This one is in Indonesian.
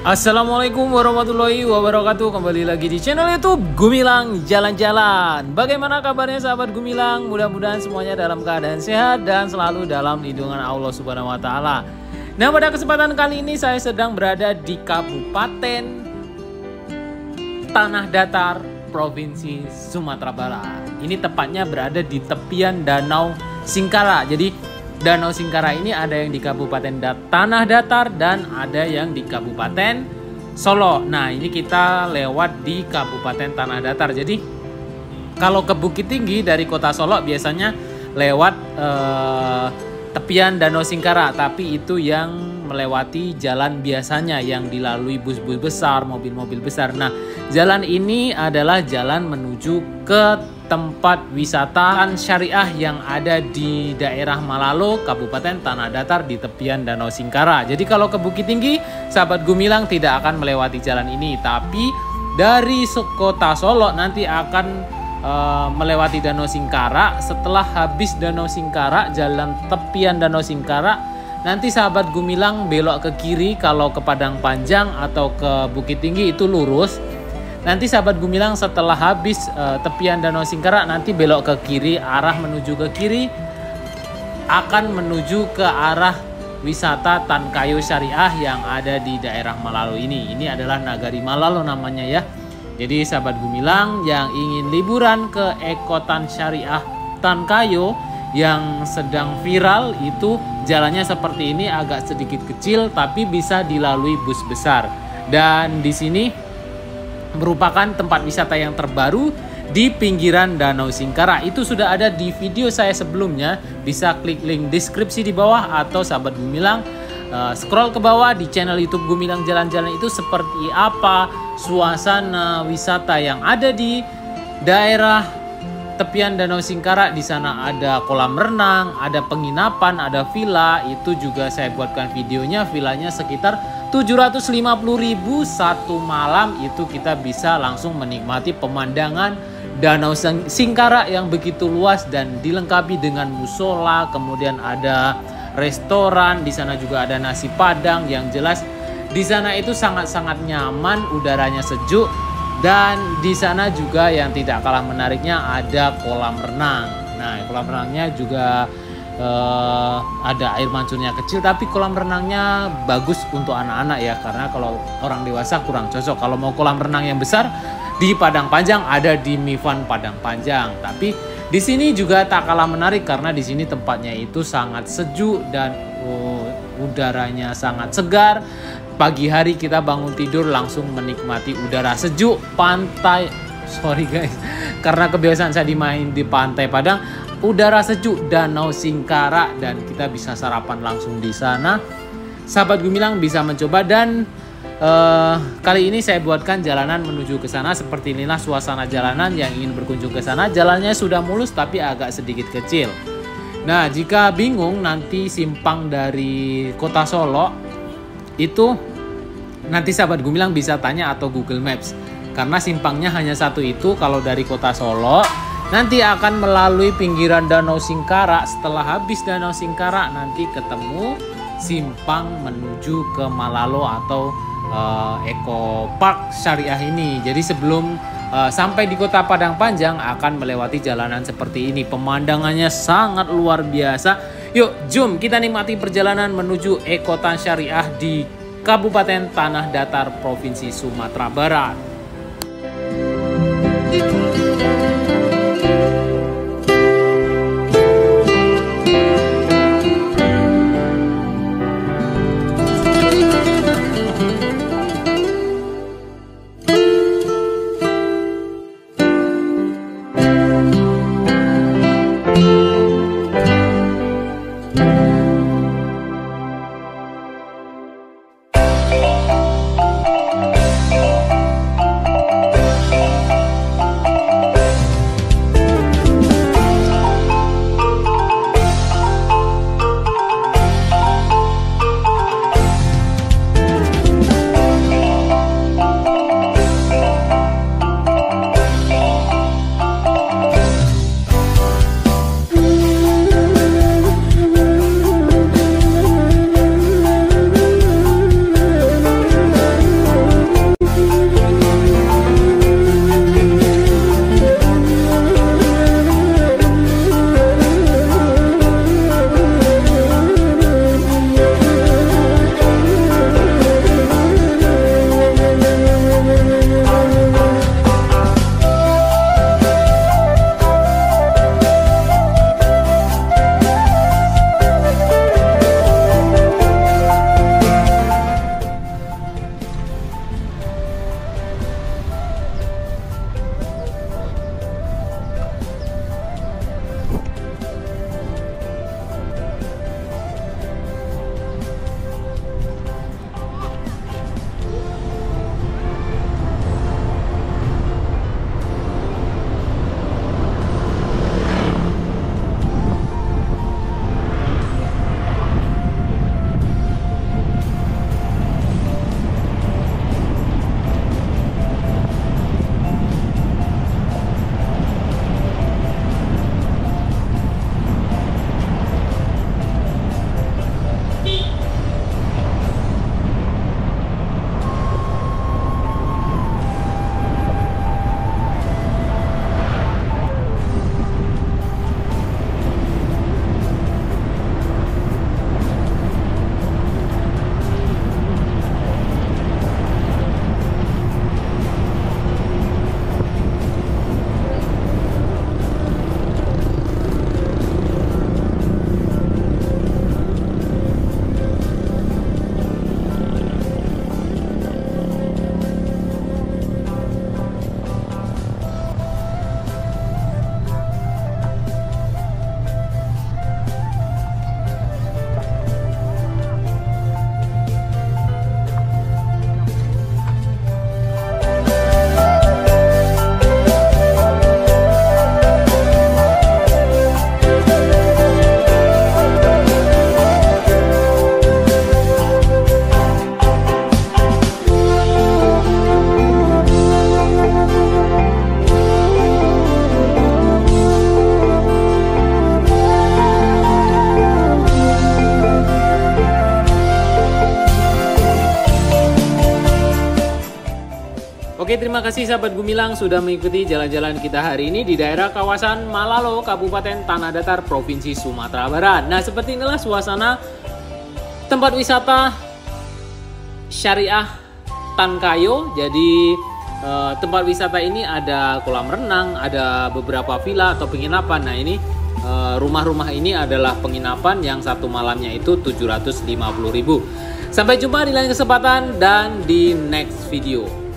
Assalamualaikum warahmatullahi wabarakatuh. Kembali lagi di channel YouTube Gumilang Jalan-Jalan. Bagaimana kabarnya sahabat Gumilang? Mudah-mudahan semuanya dalam keadaan sehat dan selalu dalam lindungan Allah Subhanahu wa taala. Nah, pada kesempatan kali ini saya sedang berada di Kabupaten Tanah Datar, Provinsi Sumatera Barat. Ini tepatnya berada di tepian Danau Singkara. Jadi Danau Singkara ini ada yang di Kabupaten Tanah Datar dan ada yang di Kabupaten Solo. Nah, ini kita lewat di Kabupaten Tanah Datar. Jadi kalau ke Bukit Tinggi dari kota Solo biasanya lewat tepian Danau Singkara, tapi itu yang melewati jalan biasanya yang dilalui bus-bus besar, mobil-mobil besar. Nah, jalan ini adalah jalan menuju ke tempat wisata syariah yang ada di daerah Malalo, Kabupaten Tanah Datar di tepian Danau Singkara. Jadi kalau ke Bukit Tinggi, sahabat Gumilang tidak akan melewati jalan ini, tapi dari kota Solo nanti akan melewati Danau Singkara. Setelah habis Danau Singkara, jalan tepian Danau Singkara, nanti sahabat Gumilang belok ke kiri kalau ke Padang Panjang atau ke Bukit Tinggi itu lurus. Nanti sahabat Gumilang setelah habis tepian Danau Singkara nanti belok ke kiri, arah menuju ke kiri akan menuju ke arah wisata Tan Kayo Syariah yang ada di daerah Malalo ini. Ini adalah Nagari Malalo namanya ya. Jadi sahabat Gumilang yang ingin liburan ke Ekotan Syariah Tan Kayo yang sedang viral itu jalannya seperti ini, agak sedikit kecil tapi bisa dilalui bus besar. Dan di sini merupakan tempat wisata yang terbaru di pinggiran Danau Singkara. Itu sudah ada di video saya sebelumnya. Bisa klik link deskripsi di bawah atau sahabat Gumilang scroll ke bawah di channel YouTube Gumilang Jalan-Jalan itu seperti apa suasana wisata yang ada di daerah tepian Danau Singkara. Di sana ada kolam renang, ada penginapan, ada villa. Itu juga saya buatkan videonya. Villanya sekitar 750.000 satu malam. Itu kita bisa langsung menikmati pemandangan Danau Singkara yang begitu luas dan dilengkapi dengan musola, kemudian ada restoran, di sana juga ada nasi Padang. Yang jelas di sana itu sangat-sangat nyaman, udaranya sejuk, dan di sana juga yang tidak kalah menariknya ada kolam renang. Nah, kolam renangnya juga ada air mancurnya kecil, tapi kolam renangnya bagus untuk anak-anak ya, karena kalau orang dewasa kurang cocok. Kalau mau kolam renang yang besar di Padang Panjang ada di Mifan Padang Panjang. Tapi di sini juga tak kalah menarik karena di sini tempatnya itu sangat sejuk dan udaranya sangat segar. Pagi hari kita bangun tidur langsung menikmati udara sejuk pantai. Sorry guys, karena kebiasaan saya dimain di pantai Padang, udara sejuk Danau Singkara, dan kita bisa sarapan langsung di sana. Sahabat Gumilang bisa mencoba, dan kali ini saya buatkan jalanan menuju ke sana. Seperti inilah suasana jalanan yang ingin berkunjung ke sana. Jalannya sudah mulus tapi agak sedikit kecil. Nah, jika bingung nanti simpang dari kota Solo itu, nanti sahabat Gumilang bisa tanya atau Google Maps. Karena simpangnya hanya satu itu. Kalau dari kota Solo nanti akan melalui pinggiran Danau Singkara. Setelah habis Danau Singkara nanti ketemu simpang menuju ke Malalo atau Eco Park Syariah ini. Jadi sebelum sampai di kota Padang Panjang akan melewati jalanan seperti ini. Pemandangannya sangat luar biasa. Yuk, jom kita nikmati perjalanan menuju Ekotan Syariah di Kabupaten Tanah Datar, Provinsi Sumatera Barat. Oke, terima kasih sahabat Gumilang sudah mengikuti jalan-jalan kita hari ini di daerah kawasan Malalo, Kabupaten Tanah Datar, Provinsi Sumatera Barat. Nah, seperti inilah suasana tempat wisata syariah Tankayo. Jadi tempat wisata ini ada kolam renang, ada beberapa villa atau penginapan. Nah, ini rumah-rumah ini adalah penginapan yang satu malamnya itu 750.000. Sampai jumpa di lain kesempatan dan di next video.